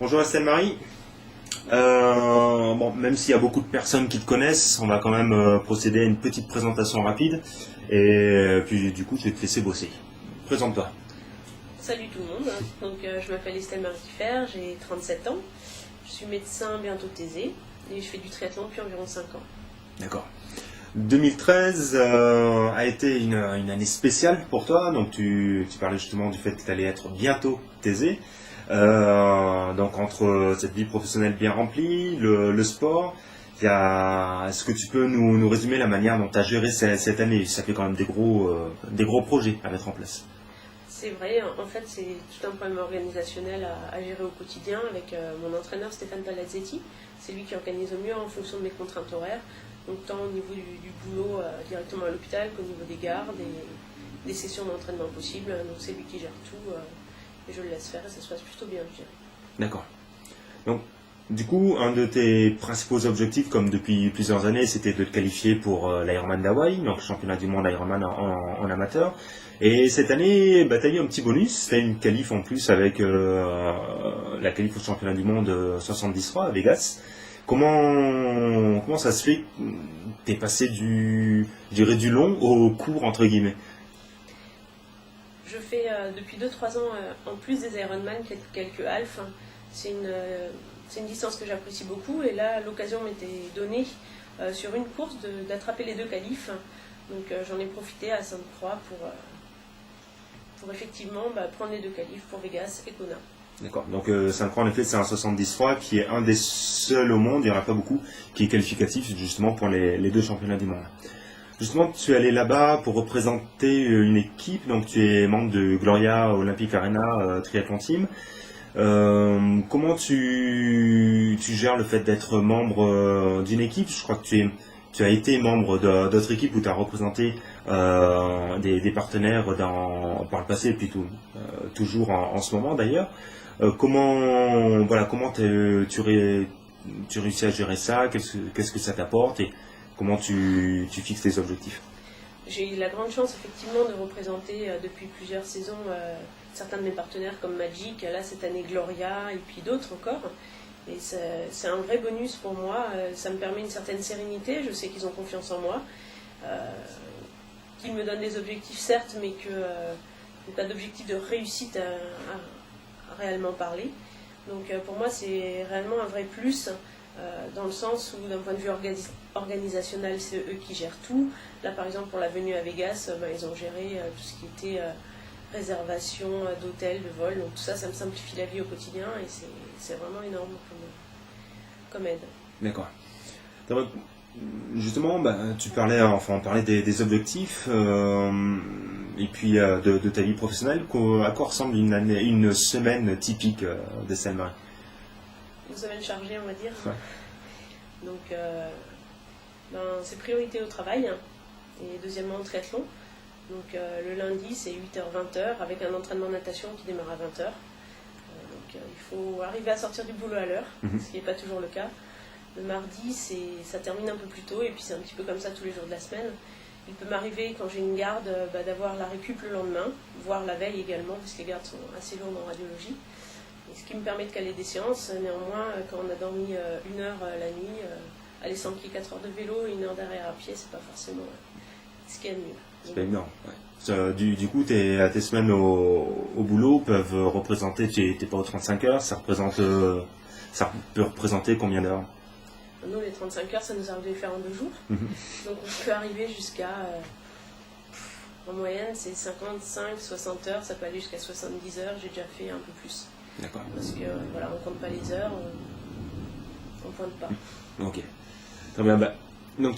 Bonjour Estelle-Marie. Bon, même s'il y a beaucoup de personnes qui te connaissent, on va quand même procéder à une petite présentation rapide. Et puis du coup, je vais te laisser bosser. Présente-toi. Salut tout le monde, je m'appelle Estelle Marie Kiffer, j'ai 37 ans, je suis médecin bientôt thésée et je fais du triathlon depuis environ 5 ans. D'accord. 2013 a été une année spéciale pour toi, donc tu parlais justement du fait que tu allais être bientôt thésée. Donc entre cette vie professionnelle bien remplie, le sport, est-ce que tu peux nous résumer la manière dont tu as géré cette année? Ça fait quand même des gros projets à mettre en place. C'est vrai, en fait c'est tout un problème organisationnel à gérer au quotidien avec mon entraîneur Stéphane Palazzetti. C'est lui qui organise au mieux en fonction de mes contraintes horaires, donc tant au niveau du boulot directement à l'hôpital qu'au niveau des gardes et des sessions d'entraînement possibles. Donc c'est lui qui gère tout et je le laisse faire et ça se passe plutôt bien, je dirais. D'accord. Donc, du coup, un de tes principaux objectifs, comme depuis plusieurs années, c'était de te qualifier pour l'Ironman d'Hawaï, donc le championnat du monde Ironman en amateur. Et cette année, tu as eu un petit bonus, tu as une qualif en plus avec la qualif au championnat du monde 73 à Vegas. Comment ça se fait que tu es passé je dirais, du long au court, entre guillemets? Je fais depuis 2-3 ans, en plus des Ironman, quelques halfs. C'est une distance que j'apprécie beaucoup et là l'occasion m'était donnée sur une course d'attraper les 2 qualifs. Donc j'en ai profité à Sainte-Croix pour effectivement prendre les 2 qualifs pour Vegas et Kona. D'accord. Donc Sainte-Croix, en effet, c'est un 73 qui est un des seuls au monde, il n'y en a pas beaucoup, qui est qualificatif justement pour les 2 championnats du monde. Justement, tu es allé là-bas pour représenter une équipe, donc tu es membre de Gloria Olympic Arena Triathlon Team. Comment tu gères le fait d'être membre d'une équipe? Je crois que tu as été membre d'autres équipes où tu as représenté des partenaires par le passé et puis toujours en ce moment d'ailleurs. Comment tu réussis à gérer ça? Qu'est-ce que ça t'apporte et comment tu fixes tes objectifs? J'ai eu la grande chance effectivement de représenter depuis plusieurs saisons certains de mes partenaires comme Magic, là cette année Gloria et puis d'autres encore. Et c'est un vrai bonus pour moi, ça me permet une certaine sérénité, je sais qu'ils ont confiance en moi, qu'ils me donnent des objectifs certes, mais pas d'objectif de réussite à réellement parler. Donc pour moi c'est réellement un vrai plus. Dans le sens où d'un point de vue organisationnel c'est eux qui gèrent tout. Là par exemple pour la venue à Vegas, ils ont géré tout ce qui était réservation d'hôtel, de vol, donc tout ça, ça me simplifie la vie au quotidien et c'est vraiment énorme comme aide. D'accord. Justement, on parlait des objectifs et puis de ta vie professionnelle. À quoi ressemble une semaine typique d'Estelle-Marie? Une semaine chargée, on va dire. Ouais. Donc, c'est priorité au travail et deuxièmement au triathlon. Donc, le lundi, c'est 8h-20h avec un entraînement natation qui démarre à 20h. Donc, il faut arriver à sortir du boulot à l'heure, ce qui n'est pas toujours le cas. Le mardi, ça termine un peu plus tôt et puis c'est un petit peu comme ça tous les jours de la semaine. Il peut m'arriver quand j'ai une garde d'avoir la récup le lendemain, voire la veille également, parce que les gardes sont assez lourdes en radiologie. Ce qui me permet de caler des séances. Néanmoins, quand on a dormi 1 heure la nuit, aller s'enquiller 4 heures de vélo et 1 heure derrière à pied, c'est pas forcément ce qu'il y a de mieux. C'est pas énorme. Ouais. Du coup, tes semaines au boulot peuvent représenter, tu n'es pas aux 35 heures, ça peut représenter combien d'heures? Nous, les 35 heures, ça nous arrive de les faire en 2 jours. Donc on peut arriver jusqu'à, en moyenne, c'est 55, 60 heures, ça peut aller jusqu'à 70 heures, j'ai déjà fait un peu plus. D'accord. Parce que voilà, on compte pas les heures, on pointe pas. Ok. Très bien. Donc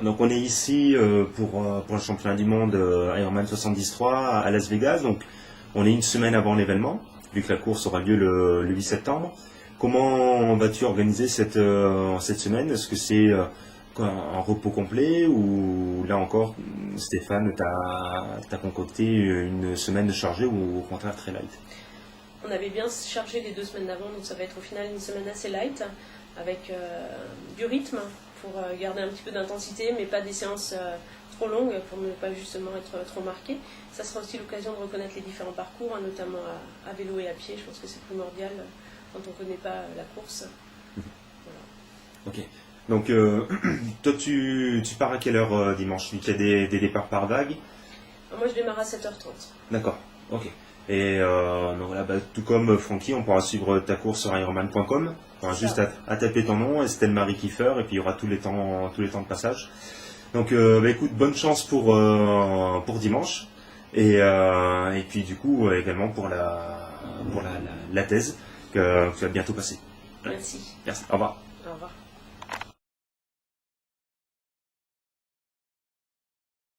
donc on est ici pour le championnat du monde Ironman 73 à Las Vegas. Donc on est une semaine avant l'événement, vu que la course aura lieu le 8 septembre. Comment vas-tu organiser cette semaine? Est-ce que c'est un repos complet ou là encore Stéphane t'a concocté une semaine chargée ou au contraire très light? On avait bien chargé les 2 semaines d'avant, donc ça va être au final une semaine assez light, avec du rythme pour garder un petit peu d'intensité, mais pas des séances trop longue pour ne pas justement être trop marqué. Ça sera aussi l'occasion de reconnaître les différents parcours, hein, notamment à vélo et à pied. Je pense que c'est primordial quand on ne connaît pas la course. Ok. Donc, toi, tu pars à quelle heure dimanche? Il y a des départs par vague? Moi, je démarre à 7h30. D'accord. Ok. Et donc voilà, tout comme Francky, on pourra suivre ta course sur Ironman.com. Enfin, juste à taper ton nom, Estelle Marie Kiefer, et puis il y aura tous les temps de passage. Donc, écoute, bonne chance pour dimanche, et puis du coup également pour la thèse que tu vas bientôt passer. Merci. Merci. Au revoir.